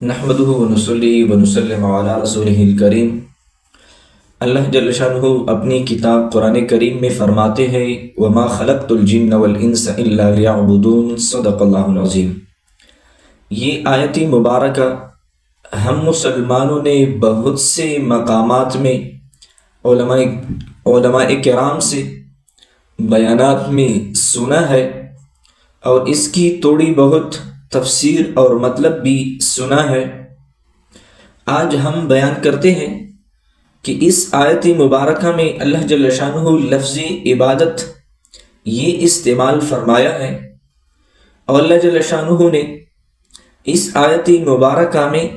نحمده ونصلي ونسلم علی رسولہ الکریم۔ اللہ جل شانہ اپنی کتاب قرآن کریم میں فرماتے ہیں وما خلقت الجن والانس الا لیعبدون، صدق اللہ العظیم۔ یہ آیت مبارکہ ہم مسلمانوں نے بہت سے مقامات میں علماء کرام سے بیانات میں سنا ہے اور اس کی تھوڑی بہت تفسیر اور مطلب بھی سنا ہے۔ آج ہم بیان کرتے ہیں کہ اس آیت مبارکہ میں اللہ جل شانہ لفظ عبادت یہ استعمال فرمایا ہے، اور اللہ جل شانہ نے اس آیت مبارکہ میں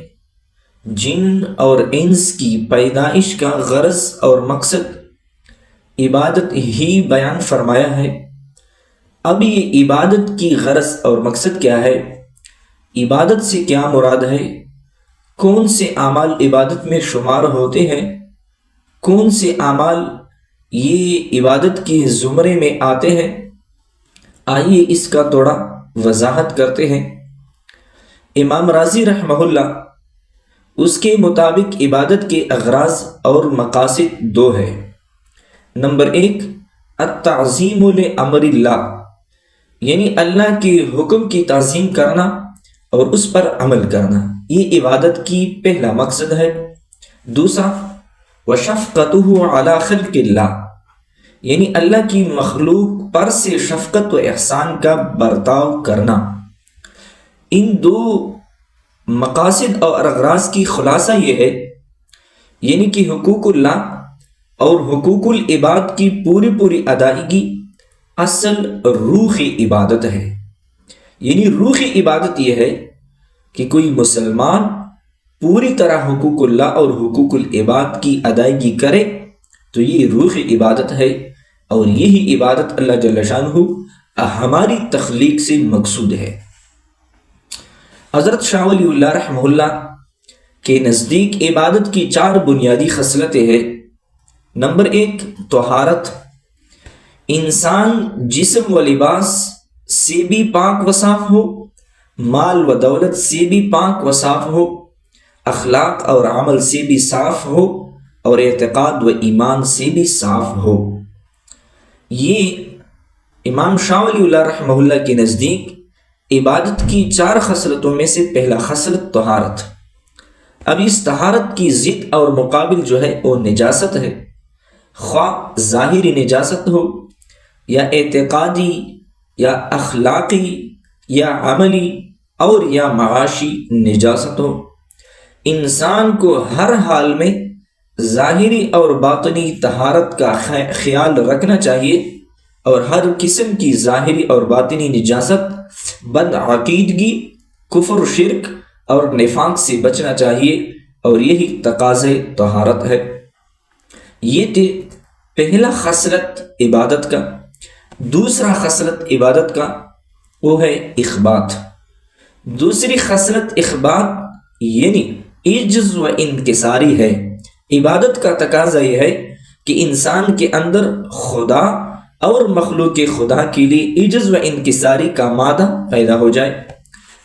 جن اور انس کی پیدائش کا غرض اور مقصد عبادت ہی بیان فرمایا ہے۔ اب یہ عبادت کی غرض اور مقصد کیا ہے، عبادت سے کیا مراد ہے، کون سے اعمال عبادت میں شمار ہوتے ہیں، کون سے اعمال یہ عبادت کی زمرے میں آتے ہیں، آئیے اس کا تھوڑا وضاحت کرتے ہیں۔ امام رازی رحمہ اللہ اس کے مطابق عبادت کے اغراض اور مقاصد دو ہے۔ نمبر 1، التعظیم لامر اللہ، یعنی اللہ کے حکم کی تعظیم کرنا اور اس پر عمل کرنا، یہ عبادت کی پہلا مقصد ہے۔ دوسرا، وشفقتہ علی خلق اللہ، یعنی اللہ کی مخلوق پر سے شفقت و احسان کا برتاؤ کرنا۔ ان دو مقاصد اور اغراض کی خلاصہ یہ ہے، یعنی کہ حقوق اللہ اور حقوق العباد کی پوری ادائیگی اصل روح عبادت ہے۔ یعنی روح عبادت یہ ہے کہ کوئی مسلمان پوری طرح حقوق اللہ اور حقوق العباد کی ادائیگی کرے تو یہ روح عبادت ہے، اور یہی عبادت اللہ جل شانہ ہماری تخلیق سے مقصود ہے۔ حضرت شاہ ولی اللہ رحمہ اللہ کے نزدیک عبادت کی 4 بنیادی خصلتیں ہیں۔ نمبر 1، طہارت، انسان جسم و لباس سے بھی پاک و صاف ہو، مال و دولت سے بھی پاک و صاف ہو، اخلاق اور عمل سے بھی صاف ہو، اور اعتقاد و ایمان سے بھی صاف ہو۔ یہ امام شاہ ولی اللہ رحمہ اللہ کے نزدیک عبادت کی 4 خصلتوں میں سے پہلا خصلت طہارت۔ اب اس طہارت کی ضد اور مقابل جو ہے وہ نجاست ہے، خواہ ظاہری نجاست ہو یا اعتقادی یا اخلاقی یا عملی اور یا معاشی نجاست ہو۔ انسان کو ہر حال میں ظاہری اور باطنی طہارت کا خیال رکھنا چاہیے، اور ہر قسم کی ظاہری اور باطنی نجاست، بد عقیدگی، کفر و شرک اور نفاق سے بچنا چاہیے، اور یہی تقاضے طہارت ہے۔ یہ تھے پہلا خصلت عبادت کا۔ دوسرا خصلت عبادت کا وہ ہے اخبات۔ دوسری خصلت اخبات یعنی عجز و انکساری ہے۔ عبادت کا تقاضا یہ ہے کہ انسان کے اندر خدا اور مخلوق خدا کے لیے عجز و انکساری کا مادہ پیدا ہو جائے۔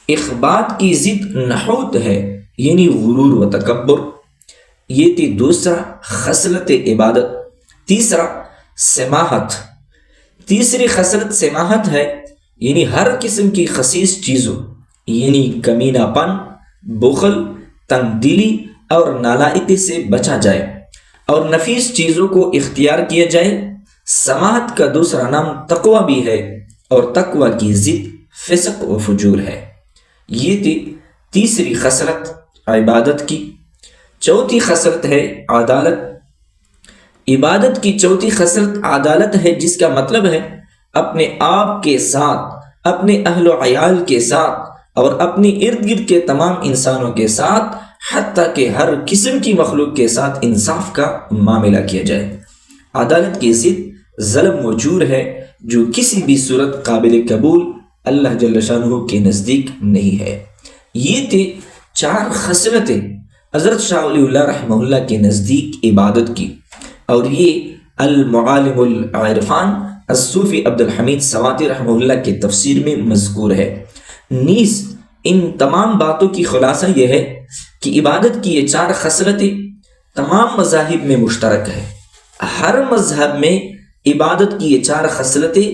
اخبات کی ضد نحوت ہے، یعنی غرور و تکبر۔ یہ تھی دوسرا خصلت عبادت۔ تیسرا، سماحت۔ تیسری خصلت سماحت ہے، یعنی ہر قسم کی خسیس چیزوں، یعنی کمینہ پن، بخل، تنگ دلی اور نالائقی سے بچا جائے اور نفیس چیزوں کو اختیار کیا جائے۔ سماحت کا دوسرا نام تقوی بھی ہے، اور تقوی کی ضد فسق و فجور ہے۔ یہ تھی تیسری خصلت عبادت کی۔ چوتھی خصلت ہے عدالت۔ عبادت کی چوتھی خصلت عدالت ہے، جس کا مطلب ہے اپنے آپ کے ساتھ، اپنے اہل و عیال کے ساتھ، اور اپنی ارد گرد کے تمام انسانوں کے ساتھ، حتیٰ کہ ہر قسم کی مخلوق کے ساتھ انصاف کا معاملہ کیا جائے۔ عدالت کی ضد ظلم و جور ہے، جو کسی بھی صورت قابل قبول اللہ جل شانہ کے نزدیک نہیں ہے۔ یہ تھے 4 خصلتیں حضرت شاہ ولی اللہ رحمہ اللہ کے نزدیک عبادت کی، اور یہ المعالم العرفان الصوفی عبدالحمید سواتی رحمہ اللہ کی تفسیر میں مذکور ہے۔ نیز ان تمام باتوں کی خلاصہ یہ ہے کہ عبادت کی یہ 4 خصلتیں تمام مذاہب میں مشترک ہے۔ ہر مذہب میں عبادت کی یہ 4 خصلتیں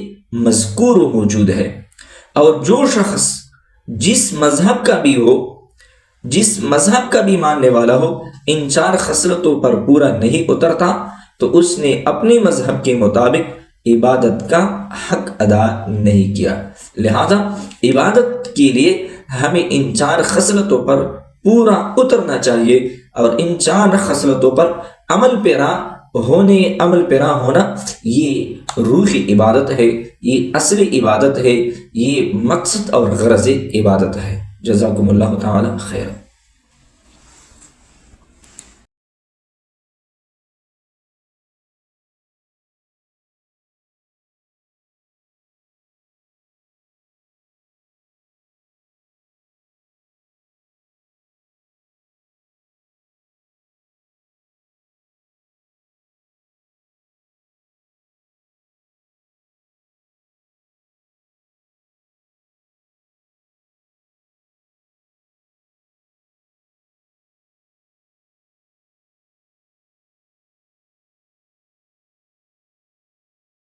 مذکور و موجود ہے، اور جو شخص جس مذہب کا بھی ہو، جس مذہب کا بھی ماننے والا ہو، ان 4 خصلتوں پر پورا نہیں اترتا تو اس نے اپنے مذہب کے مطابق عبادت کا حق ادا نہیں کیا۔ لہذا عبادت کے لیے ہمیں ان 4 خصلتوں پر پورا اترنا چاہیے، اور ان 4 خصلتوں پر عمل پیرا ہونا یہ روحی عبادت ہے، یہ اصل عبادت ہے، یہ مقصد اور غرض عبادت ہے۔ جزاکم اللہ تعالی خیر۔